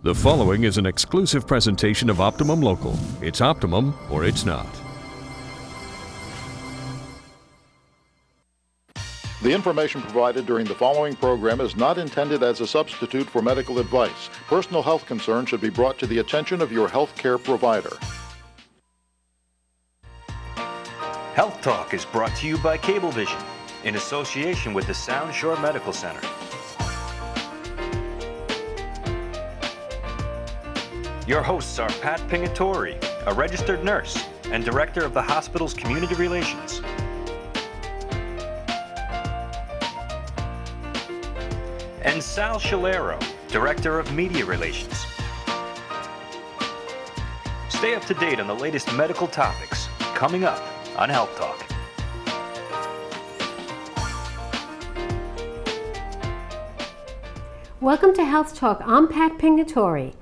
The following is an exclusive presentation of Optimum Local. It's Optimum or it's not. The information provided during the following program is not intended as a substitute for medical advice. Personal health concerns should be brought to the attention of your health care provider. Health Talk is brought to you by Cablevision in association with the Sound Shore Medical Center. Your hosts are Pat Pingatori, a registered nurse and director of the hospital's community relations, and Sal Shalero, director of media relations. Stay up to date on the latest medical topics coming up on Health Talk. Welcome to Health Talk. I'm Pat Pingatori.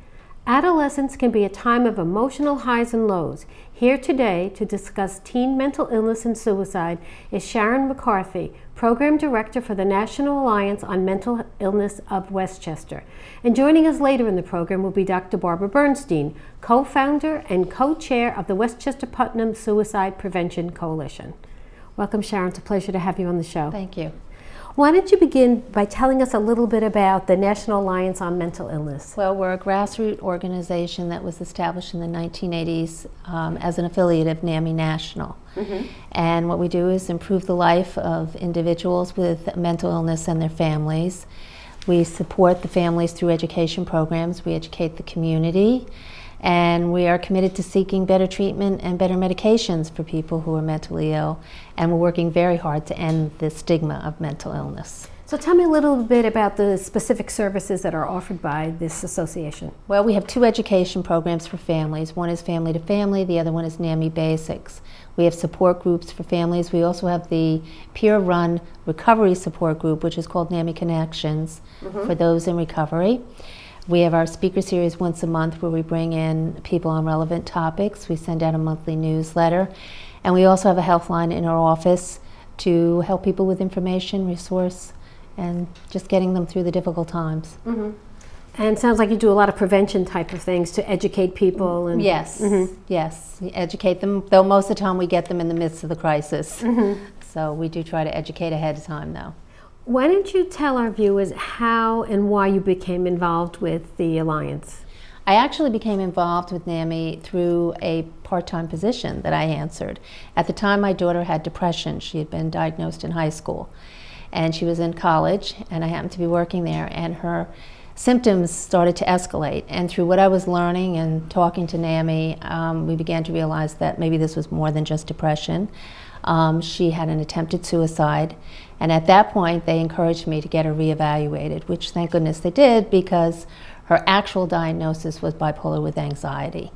Adolescence can be a time of emotional highs and lows. Here today to discuss teen mental illness and suicide is Sharon McCarthy, Program Director for the National Alliance on Mental Illness of Westchester. And joining us later in the program will be Dr. Barbara Bernstein, co-founder and co-chair of the Westchester Putnam Suicide Prevention Coalition. Welcome, Sharon. It's a pleasure to have you on the show. Thank you. Why don't you begin by telling us a little bit about the National Alliance on Mental Illness? Well, we're a grassroots organization that was established in the 1980s as an affiliate of NAMI National. And what we do is improve the life of individuals with mental illness and their families. We support the families through education programs. We educate the community. And we are committed to seeking better treatment and better medications for people who are mentally ill. And we're working very hard to end the stigma of mental illness. So tell me a little bit about the specific services that are offered by this association. Well, we have two education programs for families. One is Family to Family, the other one is NAMI Basics. We have support groups for families. We also have the peer-run recovery support group, which is called NAMI Connections, for those in recovery. We have our speaker series once a month where we bring in people on relevant topics. We send out a monthly newsletter. And we also have a health line in our office to help people with information, resource, and just getting them through the difficult times. And it sounds like you do a lot of prevention type of things to educate people. And yes, yes, educate them, though most of the time we get them in the midst of the crisis. So we do try to educate ahead of time though. Why don't you tell our viewers how and why you became involved with the Alliance? I actually became involved with NAMI through a part-time position that I answered. At the time, my daughter had depression. She had been diagnosed in high school, and she was in college, and I happened to be working there, and her symptoms started to escalate. And through what I was learning and talking to NAMI, we began to realize that maybe this was more than just depression. She had an attempted suicide, and at that point they encouraged me to get her reevaluated, which thank goodness they did, because her actual diagnosis was bipolar with anxiety.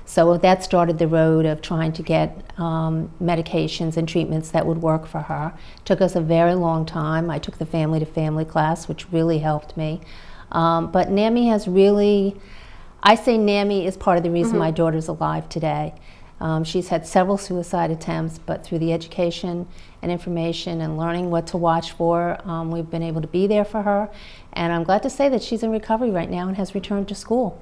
So that started the road of trying to get medications and treatments that would work for her. It took us a very long time. I took the Family to Family class, which really helped me. But NAMI has really, I say NAMI is part of the reason my daughter's alive today. She's had several suicide attempts, but through the education and information and learning what to watch for, we've been able to be there for her. And I'm glad to say that she's in recovery right now and has returned to school.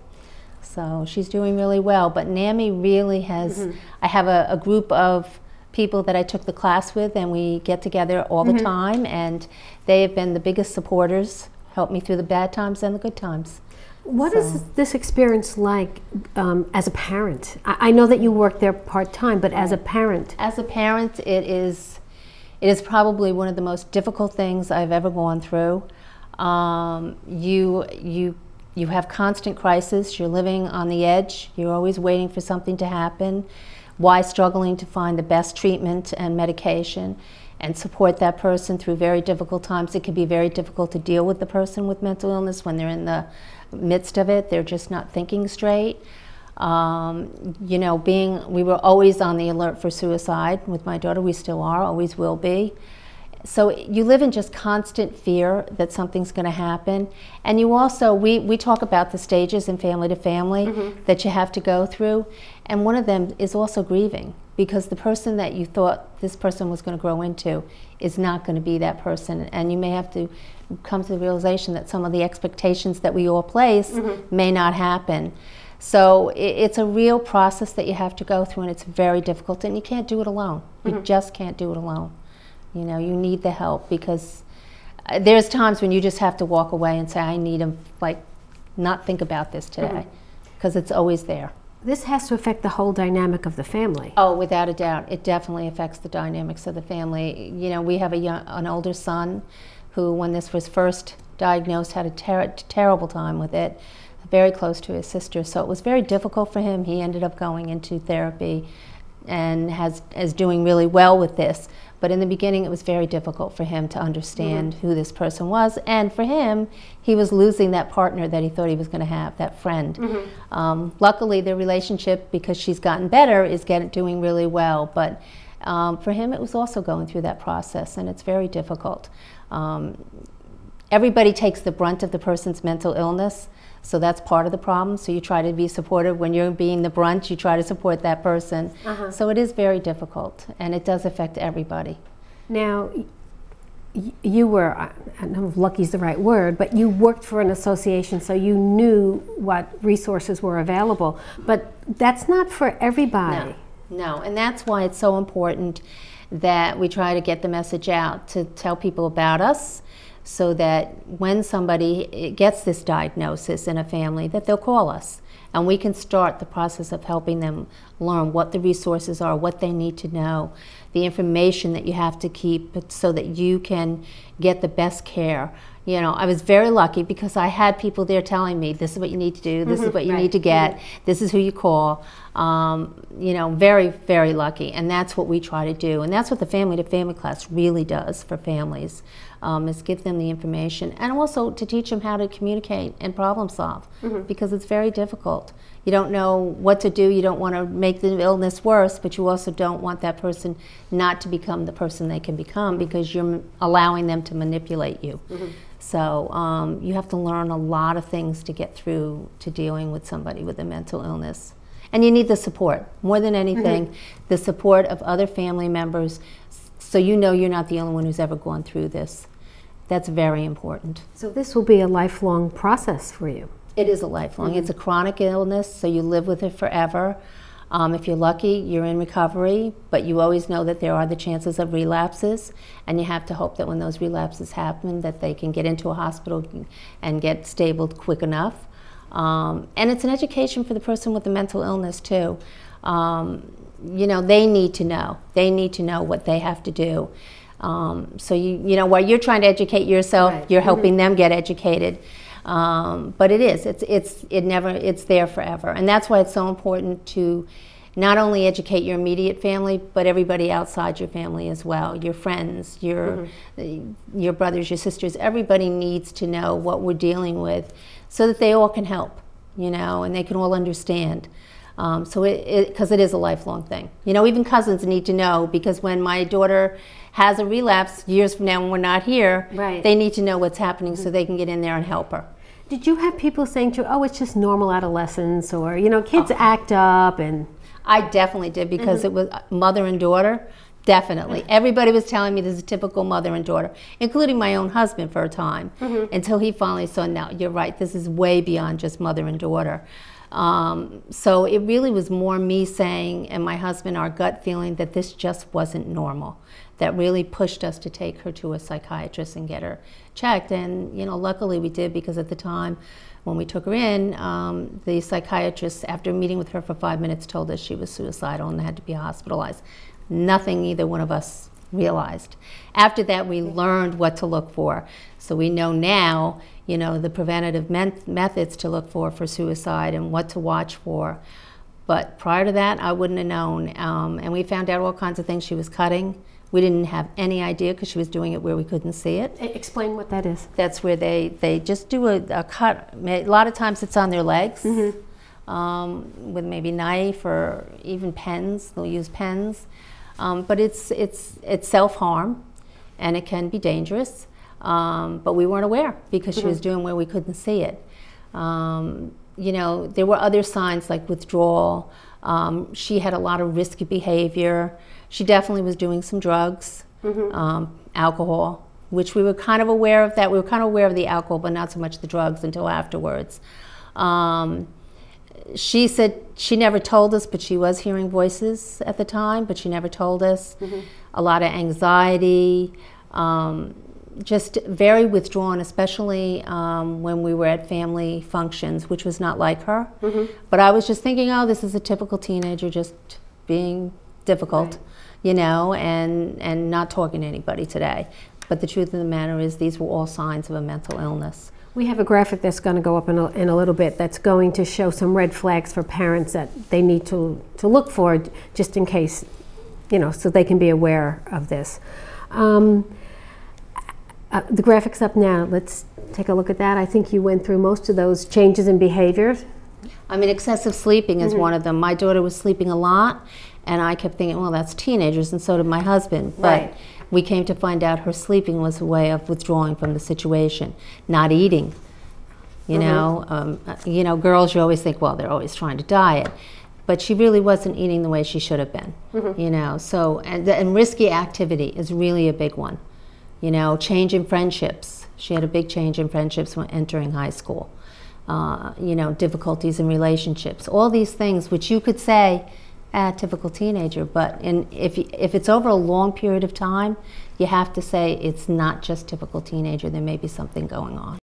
So she's doing really well. But NAMI really has, I have a group of people that I took the class with, and we get together all the time, and they have been the biggest supporters, helped me through the bad times and the good times. What is this experience like as a parent? I know that you work there part-time, but as a parent? As a parent, it is probably one of the most difficult things I've ever gone through. You have constant crisis. You're living on the edge. You're always waiting for something to happen. Why struggling to find the best treatment and medication and support that person through very difficult times. It can be very difficult to deal with the person with mental illness when they're in the midst of it. They're just not thinking straight. You know, we were always on the alert for suicide with my daughter. We still are, always will be. So you live in just constant fear that something's going to happen. And you also, we talk about the stages in Family to Family that you have to go through. And one of them is also grieving. because the person that you thought this person was going to grow into is not going to be that person, and you may have to come to the realization that some of the expectations that we all place may not happen. So it's a real process that you have to go through, and it's very difficult, and you can't do it alone. You just can't do it alone. You know, you need the help, because there's times when you just have to walk away and say, I need to not think about this today, because it's always there. This has to affect the whole dynamic of the family. Oh, without a doubt. It definitely affects the dynamics of the family. You know, we have an older son who, when this was first diagnosed, had a terrible time with it, very close to his sister. So it was very difficult for him. He ended up going into therapy and is doing really well with this. But in the beginning, it was very difficult for him to understand who this person was. And for him, he was losing that partner that he thought he was going to have, that friend. Luckily, their relationship, because she's gotten better, is doing really well. But for him, it was also going through that process, and it's very difficult. Everybody takes the brunt of the person's mental illness, so that's part of the problem. So you try to be supportive. When you're being the brunt, you try to support that person. So it is very difficult, and it does affect everybody. Now, you were, I don't know if lucky is the right word, but you worked for an association, so you knew what resources were available. But that's not for everybody. No, and that's why it's so important that we try to get the message out, to tell people about us, so that when somebody gets this diagnosis in a family, that they'll call us, and we can start the process of helping them learn what the resources are, what they need to know, the information that you have to keep so that you can get the best care. You know, I was very lucky because I had people there telling me, this is what you need to do, this is what you need to get, this is who you call. You know, very, very lucky, and that's what we try to do, and that's what the family-to-family class really does for families, is give them the information, and also to teach them how to communicate and problem solve, because it's very difficult. You don't know what to do, you don't want to make the illness worse, but you also don't want that person not to become the person they can become, because you're allowing them to manipulate you. So you have to learn a lot of things to get through to dealing with somebody with a mental illness. And you need the support, more than anything, the support of other family members, so you know you're not the only one who's ever gone through this. That's very important. So this will be a lifelong process for you. It is a lifelong. It's a chronic illness, so you live with it forever. If you're lucky, you're in recovery, but you always know that there are the chances of relapses, and you have to hope that when those relapses happen, that they can get into a hospital and get stable quick enough. And it's an education for the person with the mental illness too. You know, they need to know. They need to know what they have to do. So you know, while you're trying to educate yourself, you're helping them get educated. But it's there forever, and that's why it's so important to not only educate your immediate family, but everybody outside your family as well. Your friends, your brothers, your sisters. Everybody needs to know what we're dealing with, so that they all can help, you know, and they can all understand. So because it is a lifelong thing. You know, even cousins need to know, because when my daughter has a relapse years from now when we're not here, they need to know what's happening so they can get in there and help her. Did you have people saying to you, oh, it's just normal adolescence, or, you know, kids act up? And I definitely did, because it was mother and daughter. Definitely. Everybody was telling me this is a typical mother and daughter, including my own husband for a time, until he finally saw, no, you're right, this is way beyond just mother and daughter. So it really was more me saying, and my husband, our gut feeling that this just wasn't normal, that really pushed us to take her to a psychiatrist and get her checked. And, you know, luckily we did, because at the time when we took her in, the psychiatrist, after meeting with her for 5 minutes, told us she was suicidal and had to be hospitalized. Nothing either one of us realized. After that, we learned what to look for. So we know now, you know, the preventative methods to look for suicide and what to watch for. But prior to that, I wouldn't have known. And we found out all kinds of things. She was cutting. We didn't have any idea, because she was doing it where we couldn't see it. Explain what that is. That's where they just do a cut. A lot of times it's on their legs, with maybe knife or even pens. They'll use pens. But it's self-harm, and it can be dangerous. But we weren't aware, because she was doing where we couldn't see it. You know, there were other signs like withdrawal, She had a lot of risky behavior. She definitely was doing some drugs, alcohol, which we were kind of aware of that. We were kind of aware of the alcohol, but not so much the drugs until afterwards. She said she never told us, but she was hearing voices at the time, but she never told us. A lot of anxiety, just very withdrawn, especially when we were at family functions, which was not like her. But I was just thinking, oh, this is a typical teenager just being difficult, you know, and not talking to anybody today. But the truth of the matter is these were all signs of a mental illness. We have a graphic that's going to go up in a little bit that's going to show some red flags for parents that they need to look for just in case, you know, so they can be aware of this. The graphic's up now. Let's take a look at that. I think you went through most of those changes in behaviors. I mean, excessive sleeping is one of them. My daughter was sleeping a lot, and I kept thinking, well, that's teenagers, and so did my husband. But we came to find out her sleeping was a way of withdrawing from the situation, not eating. You know, girls, you always think, well, they're always trying to diet. But she really wasn't eating the way she should have been, you know. So, and risky activity is really a big one. You know, change in friendships. She had a big change in friendships when entering high school. You know, difficulties in relationships. All these things which you could say, typical teenager, but if it's over a long period of time, you have to say it's not just typical teenager, there may be something going on.